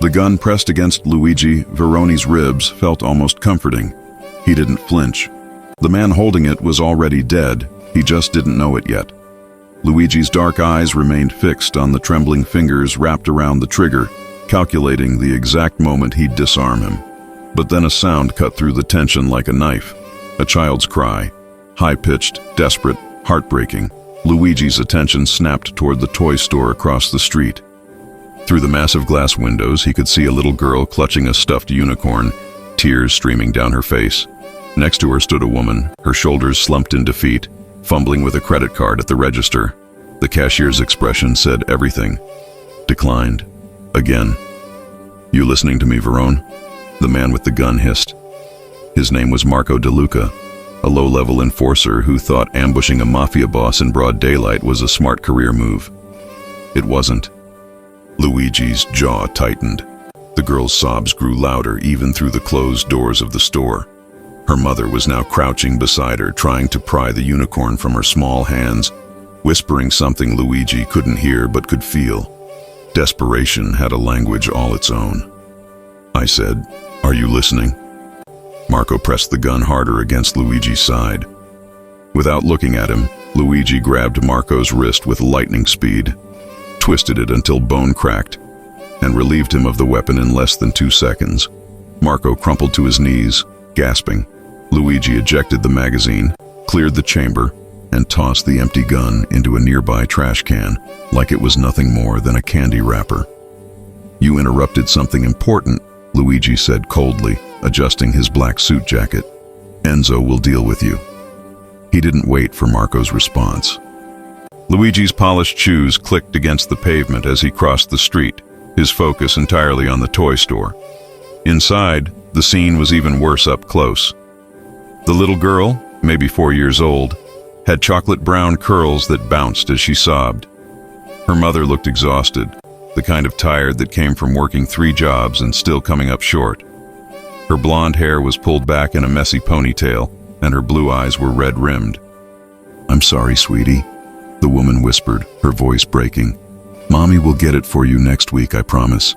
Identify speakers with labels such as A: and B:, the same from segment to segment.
A: The gun pressed against Luigi Veroni's ribs felt almost comforting. He didn't flinch. The man holding it was already dead, he just didn't know it yet. Luigi's dark eyes remained fixed on the trembling fingers wrapped around the trigger, calculating the exact moment he'd disarm him. But then a sound cut through the tension like a knife. A child's cry, high-pitched, desperate, heartbreaking. Luigi's attention snapped toward the toy store across the street. Through the massive glass windows, he could see a little girl clutching a stuffed unicorn, tears streaming down her face. Next to her stood a woman, her shoulders slumped in defeat, fumbling with a credit card at the register. The cashier's expression said everything. Declined. Again. "You listening to me, Verone?" The man with the gun hissed. His name was Marco De Luca, a low-level enforcer who thought ambushing a Mafia boss in broad daylight was a smart career move. It wasn't. Luigi's jaw tightened. The girl's sobs grew louder even through the closed doors of the store. Her mother was now crouching beside her, trying to pry the unicorn from her small hands, whispering something Luigi couldn't hear but could feel. Desperation had a language all its own. I said, "Are you listening?" Marco pressed the gun harder against Luigi's side. Without looking at him, Luigi grabbed Marco's wrist with lightning speed, twisted it until bone cracked, and relieved him of the weapon in less than 2 seconds. Marco crumpled to his knees, gasping. Luigi ejected the magazine, cleared the chamber, and tossed the empty gun into a nearby trash can like it was nothing more than a candy wrapper. "You interrupted something important," Luigi said coldly, adjusting his black suit jacket. "Enzo will deal with you." He didn't wait for Marco's response. Luigi's polished shoes clicked against the pavement as he crossed the street, his focus entirely on the toy store. Inside, the scene was even worse up close. The little girl, maybe 4 years old, had chocolate-brown curls that bounced as she sobbed. Her mother looked exhausted, the kind of tired that came from working 3 jobs and still coming up short. Her blonde hair was pulled back in a messy ponytail, and her blue eyes were red-rimmed. "I'm sorry, sweetie," the woman whispered, her voice breaking. "Mommy will get it for you next week, I promise."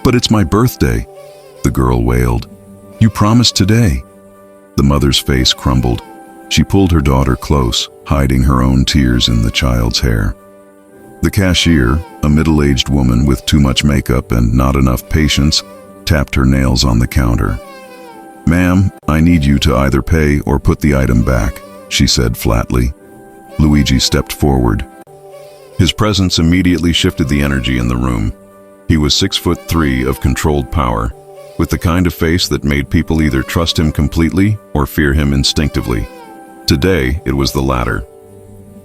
A: "But it's my birthday," the girl wailed. "You promised today." The mother's face crumbled. She pulled her daughter close, hiding her own tears in the child's hair. The cashier, a middle-aged woman with too much makeup and not enough patience, tapped her nails on the counter. "Ma'am, I need you to either pay or put the item back," she said flatly. Luigi stepped forward. His presence immediately shifted the energy in the room. He was 6'3" of controlled power, with the kind of face that made people either trust him completely or fear him instinctively. Today, it was the latter.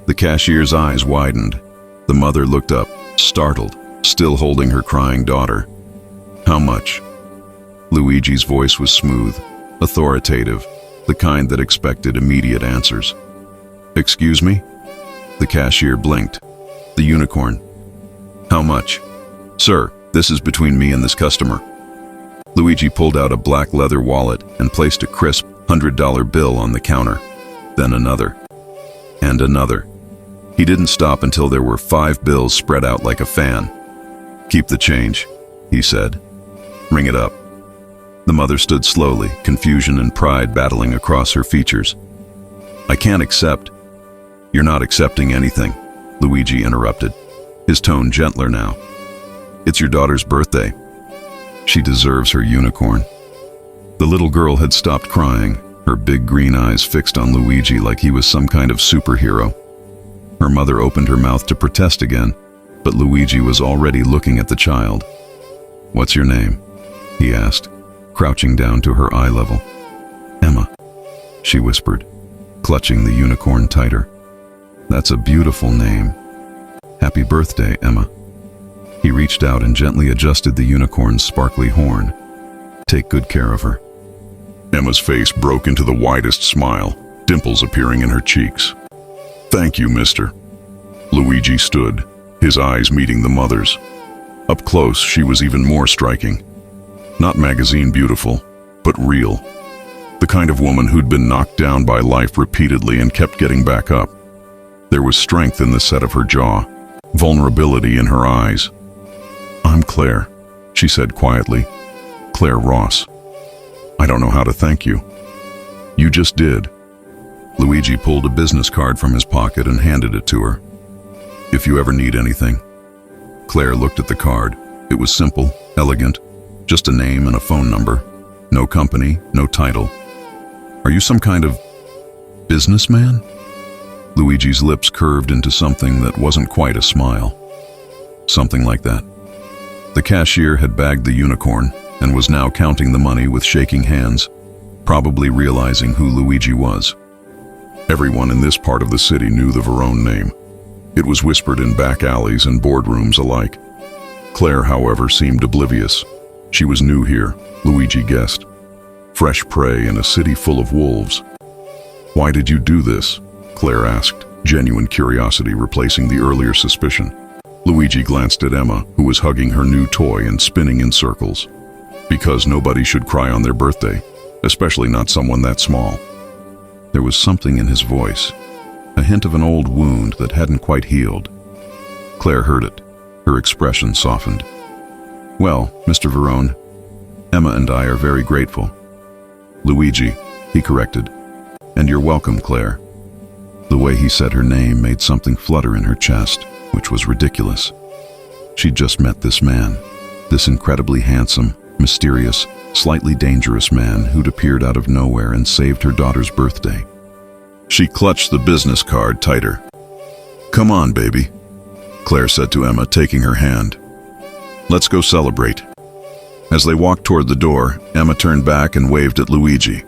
A: The cashier's eyes widened. The mother looked up, startled, still holding her crying daughter. "How much?" Luigi's voice was smooth, authoritative, the kind that expected immediate answers. "Excuse me?" The cashier blinked. "The unicorn." "How much?" "Sir, this is between me and this customer." Luigi pulled out a black leather wallet and placed a crisp $100 bill on the counter. Then another. And another. He didn't stop until there were 5 bills spread out like a fan. "Keep the change," he said. "Ring it up." The mother stood slowly, confusion and pride battling across her features. "I can't accept." "You're not accepting anything," Luigi interrupted, his tone gentler now. "It's your daughter's birthday. She deserves her unicorn." The little girl had stopped crying, her big green eyes fixed on Luigi like he was some kind of superhero. Her mother opened her mouth to protest again, but Luigi was already looking at the child. "What's your name?" he asked, crouching down to her eye level. "Emma," she whispered, clutching the unicorn tighter. "That's a beautiful name. Happy birthday, Emma." He reached out and gently adjusted the unicorn's sparkly horn. "Take good care of her." Emma's face broke into the widest smile, dimples appearing in her cheeks. "Thank you, mister." Luigi stood, his eyes meeting the mother's. Up close, she was even more striking. Not magazine beautiful, but real. The kind of woman who'd been knocked down by life repeatedly and kept getting back up. There was strength in the set of her jaw, vulnerability in her eyes. "I'm Claire," she said quietly. "Claire Ross. I don't know how to thank you." "You just did." Luigi pulled a business card from his pocket and handed it to her. "If you ever need anything." Claire looked at the card. It was simple, elegant, just a name and a phone number. No company, no title. "Are you some kind of businessman?" Luigi's lips curved into something that wasn't quite a smile. Something like that. The cashier had bagged the unicorn and was now counting the money with shaking hands, probably realizing who Luigi was. Everyone in this part of the city knew the Verone name. It was whispered in back alleys and boardrooms alike. Claire, however, seemed oblivious. She was new here, Luigi guessed. Fresh prey in a city full of wolves. "Why did you do this?" Claire asked, genuine curiosity replacing the earlier suspicion. Luigi glanced at Emma, who was hugging her new toy and spinning in circles. "Because nobody should cry on their birthday, especially not someone that small." There was something in his voice, a hint of an old wound that hadn't quite healed. Claire heard it. Her expression softened. "Well, Mr. Verone, Emma and I are very grateful." "Luigi," he corrected. "And you're welcome, Claire." The way he said her name made something flutter in her chest, which was ridiculous. She'd just met this man, this incredibly handsome, mysterious, slightly dangerous man who'd appeared out of nowhere and saved her daughter's birthday. She clutched the business card tighter. "Come on, baby," Claire said to Emma, taking her hand. "Let's go celebrate." As they walked toward the door, Emma turned back and waved at Luigi.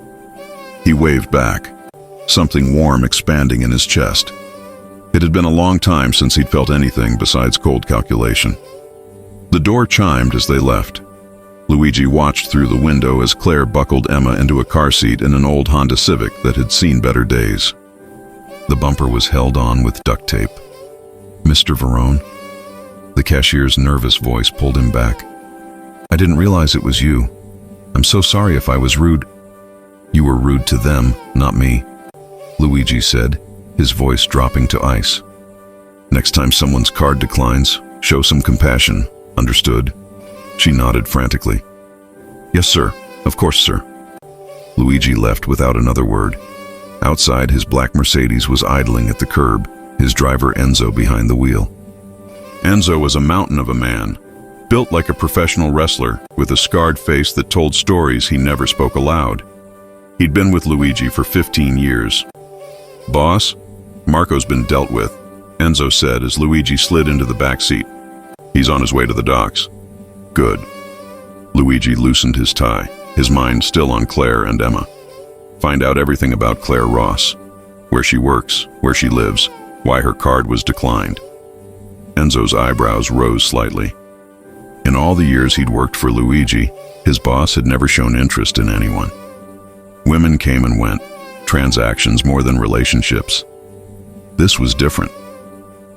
A: He waved back, something warm expanding in his chest. It had been a long time since he'd felt anything besides cold calculation. The door chimed as they left. Luigi watched through the window as Claire buckled Emma into a car seat in an old Honda Civic that had seen better days. The bumper was held on with duct tape. "Mr. Verone?" The cashier's nervous voice pulled him back. "I didn't realize it was you. I'm so sorry if I was rude." "You were rude to them, not me," Luigi said, his voice dropping to ice. "Next time someone's card declines, show some compassion, understood?" She nodded frantically. "Yes, sir. Of course, sir." Luigi left without another word. Outside, his black Mercedes was idling at the curb, his driver Enzo behind the wheel. Enzo was a mountain of a man, built like a professional wrestler, with a scarred face that told stories he never spoke aloud. He'd been with Luigi for 15 years. "Boss, Marco's been dealt with," Enzo said as Luigi slid into the back seat. "He's on his way to the docks." "Good." Luigi loosened his tie, his mind still on Claire and Emma. Find out everything about Claire Ross, where she works, where she lives, why her card was declined. Enzo's eyebrows rose slightly. In all the years he'd worked for Luigi, his boss had never shown interest in anyone. Women came and went, transactions more than relationships. This was different.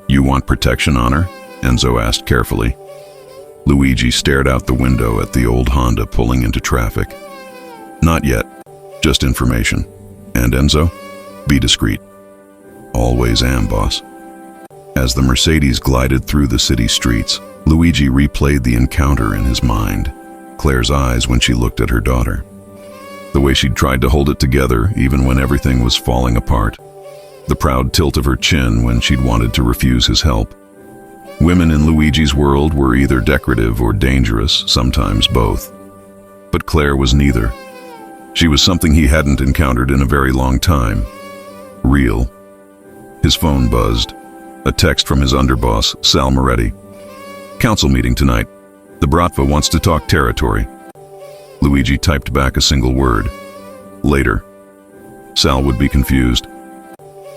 A: "You want protection on her?" Enzo asked carefully. Luigi stared out the window at the old Honda pulling into traffic. "Not yet, just information. And Enzo, be discreet." "Always am, boss." As the Mercedes glided through the city streets, Luigi replayed the encounter in his mind. Claire's eyes when she looked at her daughter. The way she'd tried to hold it together even when everything was falling apart. The proud tilt of her chin when she'd wanted to refuse his help. Women in Luigi's world were either decorative or dangerous, sometimes both. But Claire was neither. She was something he hadn't encountered in a very long time. Real. His phone buzzed. A text from his underboss, Sal Moretti. "Council meeting tonight. The Bratva wants to talk territory." Luigi typed back a single word. "Later." Sal would be confused.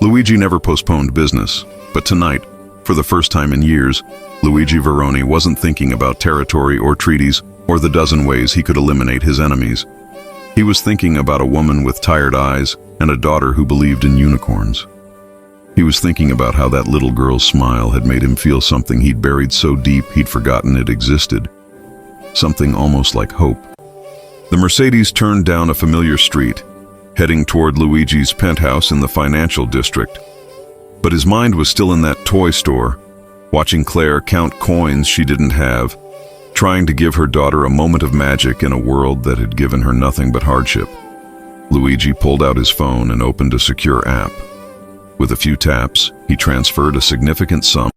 A: Luigi never postponed business, but tonight, for the first time in years, Luigi Verone wasn't thinking about territory or treaties or the dozen ways he could eliminate his enemies. He was thinking about a woman with tired eyes and a daughter who believed in unicorns. He was thinking about how that little girl's smile had made him feel something he'd buried so deep he'd forgotten it existed. Something almost like hope. The Mercedes turned down a familiar street, heading toward Luigi's penthouse in the financial district. But his mind was still in that toy store, watching Claire count coins she didn't have, trying to give her daughter a moment of magic in a world that had given her nothing but hardship. Luigi pulled out his phone and opened a secure app. With a few taps, he transferred a significant sum